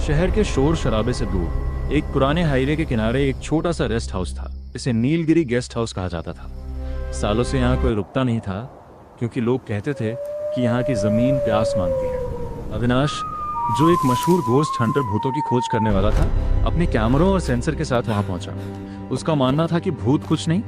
शहर के शोर शराबे से दूर एक पुराने हाईवे के किनारे एक छोटा सा रेस्ट हाउस था। इसे नीलगिरी गेस्ट हाउस कहा जाता था। सालों से यहाँ कोई रुकता नहीं था, क्योंकि लोग कहते थे कि यहाँ की जमीन प्यास मांगती है। अविनाश, जो एक मशहूर घोस्ट हंटर भूतों की खोज करने वाला था, अपने कैमरों और सेंसर के साथ वहां पहुंचा। उसका मानना था कि भूत कुछ नहीं,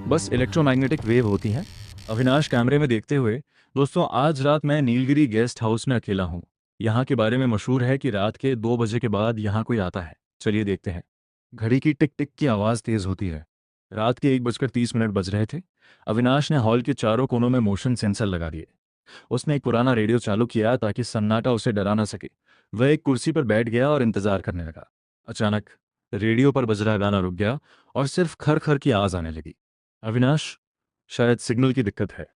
बस इलेक्ट्रोमैग्नेटिक वेव होती है। अविनाश कैमरे में देखते हुए, दोस्तों आज रात मैं नीलगिरी गेस्ट हाउस में अकेला हूँ। यहाँ के बारे में मशहूर है कि रात के 2 बजे के बाद यहाँ कोई आता है। चलिए देखते हैं। घड़ी की टिक टिक की आवाज़ तेज होती है। रात के 1:30 बज रहे थे। अविनाश ने हॉल के चारों कोनों में मोशन सेंसर लगा दिए। उसने एक पुराना रेडियो चालू किया ताकि सन्नाटा उसे डरा ना सके। वह एक कुर्सी पर बैठ गया और इंतजार करने लगा। अचानक रेडियो पर बज रहा गाना रुक गया और सिर्फ खर खर की आवाज आने लगी। अविनाश, शायद सिग्नल की दिक्कत है।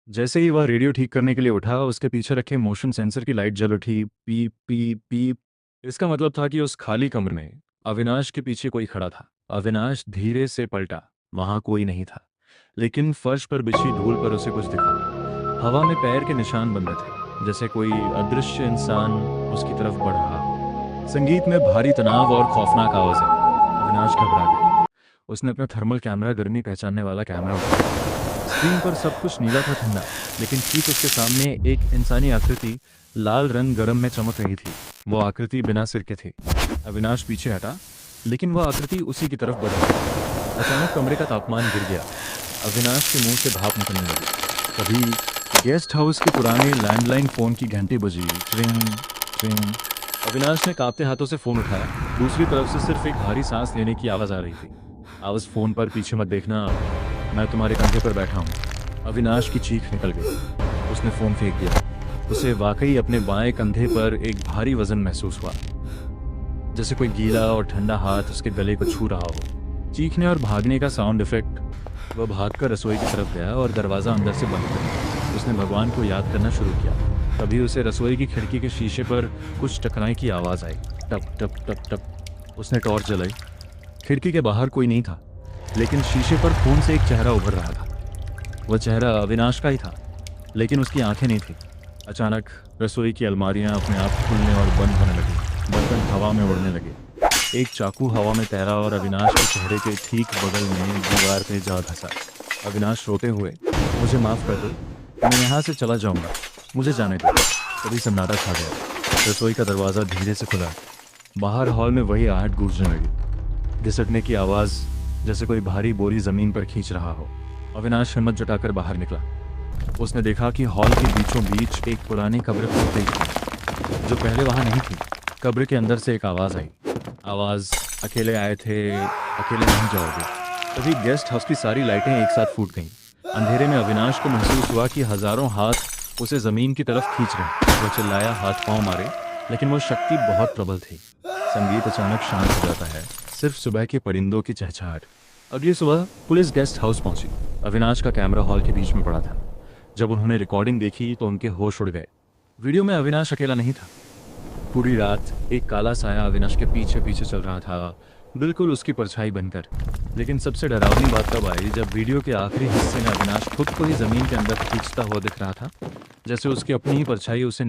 जैसे ही वह रेडियो ठीक करने के लिए उठा, उसके पीछे रखे मोशन सेंसर की लाइट जल उठी। पीप पीप पीप। इसका मतलब था कि उस खाली कमरे में अविनाश के पीछे कोई खड़ा था। अविनाश धीरे से पलटा। वहां कोई नहीं था, लेकिन फर्श पर बिछी धूल पर उसे कुछ दिखा। हवा में पैर के निशान बन रहे थे, जैसे कोई अदृश्य इंसान उसकी तरफ बढ़ रहा हो। संगीत में भारी तनाव और खौफनाक आवाजें। अविनाश घबरा गया। उसने अपना थर्मल कैमरा, गर्मी पहचानने वाला कैमरा उठाया। स्क्रीन पर सब कुछ नीला था, ठंडा, लेकिन ठीक उसके सामने एक इंसानी आकृति लाल रंग गरम में चमक रही थी। वो आकृति बिना सिर के थी। अविनाश पीछे हटा, लेकिन वह आकृति उसी की तरफ बढ़ रही। अचानक कमरे का तापमान गिर गया। अविनाश के मुंह से भाप निकलने लगी। तभी गेस्ट हाउस के पुराने लैंडलाइन फोन की घंटी बजी। ट्रिंग ट्रिंग। अविनाश ने कांपते हाथों से फोन उठाया। दूसरी तरफ से सिर्फ एक भारी सांस लेने की आवाज आ रही थी। आवाज फोन पर, पीछे मत देखना, मैं तुम्हारे कंधे पर बैठा हूँ। अविनाश की चीख निकल गई। उसने फोन फेंक दिया। उसे वाकई अपने बाएं कंधे पर एक भारी वजन महसूस हुआ, जैसे कोई गीला और ठंडा हाथ उसके गले को छू रहा हो। चीखने और भागने का साउंड इफेक्ट। वह भागकर रसोई की तरफ गया और दरवाज़ा अंदर से बंद कर दिया। उसने भगवान को याद करना शुरू किया। तभी उसे रसोई की खिड़की के शीशे पर कुछ टकराने की आवाज़ आई। टप टप टप टप। उसने टॉर्च जलाई। खिड़की के बाहर कोई नहीं था, लेकिन शीशे पर खून से एक चेहरा उभर रहा था। वह चेहरा अविनाश का ही था, लेकिन उसकी आंखें नहीं थी। अचानक रसोई की अलमारियां अपने आप खुलने और बंद होने लगी। बर्तन हवा में उड़ने लगे। एक चाकू हवा में तैरा और अविनाश के चेहरे के ठीक बगल में दीवार पे जा धंसा। अविनाश रोते हुए, मुझे माफ़ कर दो, मैं यहाँ से चला जाऊँगा, मुझे जाने दो। तभी सन्नाटा छा गया। रसोई का दरवाज़ा धीरे से खुला। बाहर हॉल में वही आहट गूंजने लगी, घिसटने की आवाज़, जैसे कोई भारी बोरी ज़मीन पर खींच रहा हो। अविनाश हिम्मत जुटाकर बाहर निकला। उसने देखा कि हॉल के बीचों बीच एक पुरानी कब्र खुल गई थी, जो पहले वहाँ नहीं थी। कब्र के अंदर से एक आवाज़ आई। आवाज़, अकेले आए थे, अकेले नहीं जाओगे। तभी गेस्ट हाउस की सारी लाइटें एक साथ फूट गईं। अंधेरे में अविनाश को महसूस हुआ कि हजारों हाथ उसे ज़मीन की तरफ खींच रहे। वो चिल्लाया, हाथ पाँव मारे, लेकिन वो शक्ति बहुत प्रबल थी। संगीत अचानक शांत हो जाता है, सिर्फ सुबह के परिंदों की चहचहाट। अगली सुबह पुलिस गेस्ट हाउस पहुंची। अविनाश का कैमरा हॉल के बीच में पड़ा था। जब उन्होंने रिकॉर्डिंग देखी तो उनके होश उड़ गए। वीडियो में अविनाश अकेला नहीं था। पूरी रात एक काला साया अविनाश के पीछे पीछे चल रहा था, बिल्कुल उसकी परछाई बनकर। लेकिन सबसे डरावनी बात तब आई जब वीडियो के आखिरी हिस्से में अविनाश खुद को ही जमीन के अंदर खींचता हुआ दिख रहा था, जैसे उसकी अपनी ही परछाई उसे